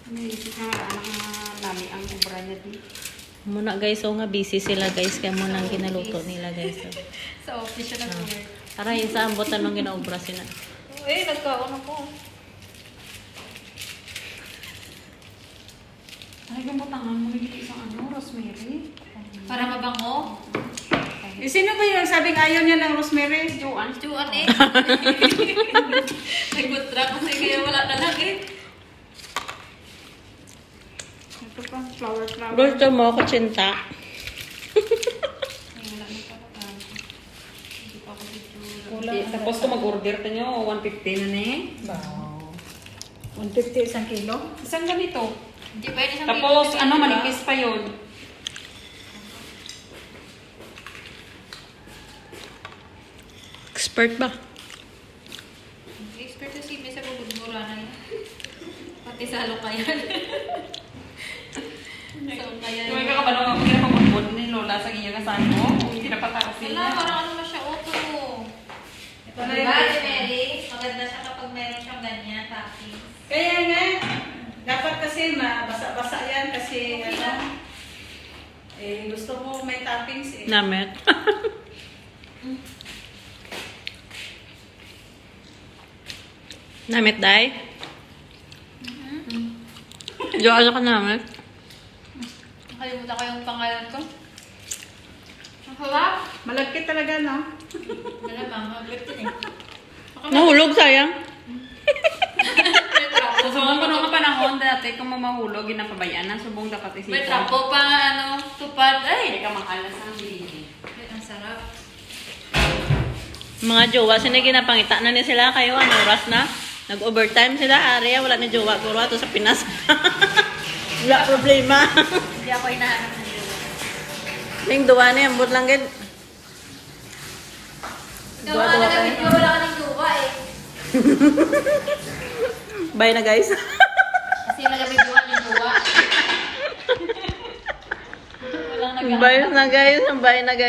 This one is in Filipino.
Naisip na nami ang ubra niya di. Muna guys, so nga busy sila guys. Kaya muna ang ginaluto nila guys. So. Sa office siya nag-work. Para yung sa ambot anong ginaubra sila. Nagkaon ako. Ay, gumutangan mo naging isang rosemary. Para mabango. Sino ba yung sabing ayaw niya ng rosemary? Juan eh. Nagbutra kasi kaya wala na lang eh. Ito pa, flower. Gusto mo ako tsinta? Ay, wala na talaga. Hindi pa ako dito. Tapos kung mag-order ka nyo, 150 na eh. Wow. 150 isang kilo? Isang ganito. Hindi pwede sa Tapos, manipis pa yun. Expert ba? Expert sa simi sa bubudmura na yan. Pati sa lukayan. Sa lukayan. Yung may kakabalong ako, hindi na pag-budbud ni Lola sa ganyan kasaan mo. Hindi na patarasin Wala, niya. parang ano na siya, auto. Ito na Diba, yung... Ate Mary? Maganda siya kapag meron siyang ganyan, toppings. Kaya nga, dapat kasi basa-basa yan kasi Okay lang. gusto mo may toppings eh. Namet. Namet, day? Jo, ano ka namet? Nakalimutan ko yung pangalan ko. Ang harap. Malagkit talaga, no? Malamang, mag-lip din eh. Nahulog, sayang. Sa subong ko nung panahon dati, kung mamahulog, ginapabayaan na subong dapat isipon. May trapo pa nga, tupad. Hindi Ay! ka makalas ang bilhin. Ang sarap. Mga jowa, sinigin na pangita na ni sila kayo. Ano, oras na? Nag-overtime sila. Area, wala ni jowa. Kuro ato sa Pinas. Wala problema. Hindi ako hinahanap ng jowa. Ning duwa na yan. But lang gid. Ikaw nga nag-video, wala ka ng jowa eh. Bye na guys. Kasi nag-video ka ng jowa. Walang nag- Bye na guys. Bye na guys.